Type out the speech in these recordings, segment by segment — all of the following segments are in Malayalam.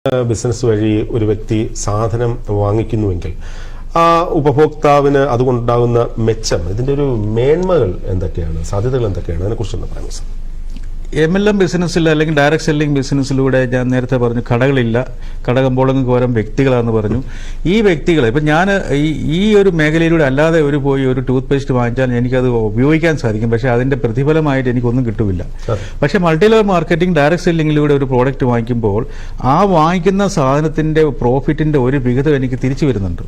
ബിസിനസ് വഴി ഒരു വ്യക്തി സാധനം വാങ്ങിക്കുന്നുവെങ്കിൽ ആ ഉപഭോക്താവിന് അതുകൊണ്ടുണ്ടാകുന്ന മെച്ചം, ഇതിന്റെ ഒരു മേന്മകൾ എന്തൊക്കെയാണ്, സാധ്യതകൾ എന്തൊക്കെയാണ്, അതിനെക്കുറിച്ചൊന്ന് പറയാം സർ. MLM ബിസിനസ്സിൽ അല്ലെങ്കിൽ ഡയറക്ട് സെല്ലിംഗ് ബിസിനസ്സിലൂടെ ഞാൻ നേരത്തെ പറഞ്ഞു കടകളില്ല, കടകമ്പോളങ്ങൾക്ക് പകരം വ്യക്തികളാണെന്ന് പറഞ്ഞു. ഈ വ്യക്തികളെ ഇപ്പം ഞാൻ ഈ ഒരു മേഖലയിലൂടെ അല്ലാതെ പോയി ഒരു ടൂത്ത് പേസ്റ്റ് വാങ്ങിച്ചാൽ എനിക്കത് ഉപയോഗിക്കാൻ സാധിക്കും, പക്ഷേ അതിന്റെ പ്രതിഫലമായിട്ട് എനിക്കൊന്നും കിട്ടുമില്ല. പക്ഷേ മൾട്ടി ലെവൽ മാർക്കറ്റിംഗ് ഡയറക്ട് സെല്ലിംഗിലൂടെ ഒരു പ്രോഡക്റ്റ് വാങ്ങിക്കുമ്പോൾ ആ വാങ്ങിക്കുന്ന സാധനത്തിന്റെ പ്രോഫിറ്റിന്റെ ഒരു വിഹിതം എനിക്ക് തിരിച്ചു വരുന്നുണ്ട്.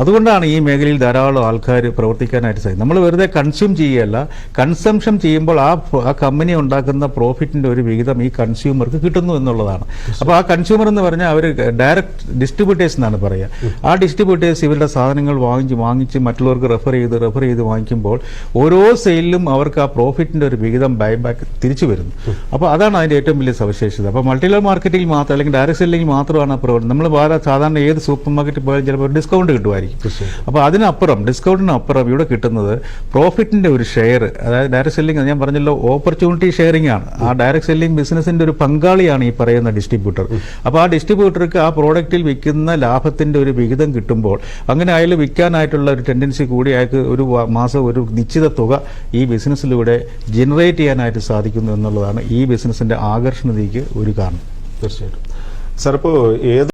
അതുകൊണ്ടാണ് ഈ മേഖലയിൽ ധാരാളം ആൾക്കാർ പ്രവർത്തിക്കാനായിട്ട് സാധിക്കും. നമ്മൾ വെറുതെ കൺസ്യൂം ചെയ്യുകയല്ല, കൺസംഷൻ ചെയ്യുമ്പോൾ ആ കമ്പനി ഉണ്ടാക്കുന്ന പ്രോഫിറ്റിന്റെ ഒരു വിഹിതം ഈ കൺസ്യൂമർക്ക് കിട്ടുന്നു എന്നുള്ളതാണ്. അപ്പോൾ ആ കൺസ്യൂമർ എന്ന് പറഞ്ഞാൽ അവർ ഡയറക്റ്റ് ഡിസ്ട്രിബ്യൂട്ടേഴ്സ് എന്നാണ് പറയുക. ആ ഡിസ്ട്രിബ്യൂട്ടേഴ്സ് ഇവരുടെ സാധനങ്ങൾ വാങ്ങിച്ച് മറ്റുള്ളവർക്ക് റെഫർ ചെയ്ത് വാങ്ങിക്കുമ്പോൾ ഓരോ സെയിലിലും അവർക്ക് ആ പ്രോഫിറ്റിന്റെ ഒരു വിഹിതം ബൈബാക്ക് തിരിച്ചു വരുന്നു. അപ്പോൾ അതാണ് അതിന്റെ ഏറ്റവും വലിയ സവിശേഷത. അപ്പോൾ മൾട്ടി ലെവൽ മാർക്കറ്റിംഗ് മാത്രം അല്ലെങ്കിൽ ഡയറക്ട് സെല്ലിംഗ് മാത്രമാണ് പ്രവർത്തനം. നമ്മൾ സാധാരണ ഏത് സൂപ്പർ മാർക്കറ്റിൽ പോയാലും ചിലപ്പോൾ ഡിസ്കൗണ്ട് കിട്ടുമായിരിക്കും. അപ്പോൾ അതിനപ്പുറം ഡിസ്കൗണ്ടിനപ്പുറം ഇവിടെ കിട്ടുന്നത് പ്രോഫിറ്റിന്റെ ഒരു ഷെയർ. അതായത് ഡയറക്ട് സെല്ലിംഗ് ഞാൻ പറഞ്ഞല്ലോ ഓപ്പർച്യൂണിറ്റി ഷെയറിംഗ് ആണ്. ആ ഡയറക്ട് സെല്ലിംഗ് ബിസിനസിന്റെ ഒരു പങ്കാളിയാണ് ഈ പറയുന്ന ഡിസ്ട്രിബ്യൂട്ടർ. അപ്പോൾ ആ ഡിസ്ട്രിബ്യൂട്ടർക്ക് ആ പ്രോഡക്റ്റിൽ വിൽക്കുന്ന ലാഭത്തിന്റെ ഒരു വിഹിതം കിട്ടുമ്പോൾ അങ്ങനെ അയാൾ വിൽക്കാനായിട്ടുള്ള ഒരു ടെൻഡൻസി കൂടി അയാൾക്ക് ഒരു മാസം ഒരു നിശ്ചിത തുക ഈ ബിസിനസ്സിലൂടെ ജനറേറ്റ് ചെയ്യാനായിട്ട് സാധിക്കുന്നു എന്നുള്ളതാണ് ഈ ബിസിനസിന്റെ ആകർഷണതയ്ക്ക് ഒരു കാരണം. തീർച്ചയായിട്ടും സാർ, ഇപ്പോൾ ഏത്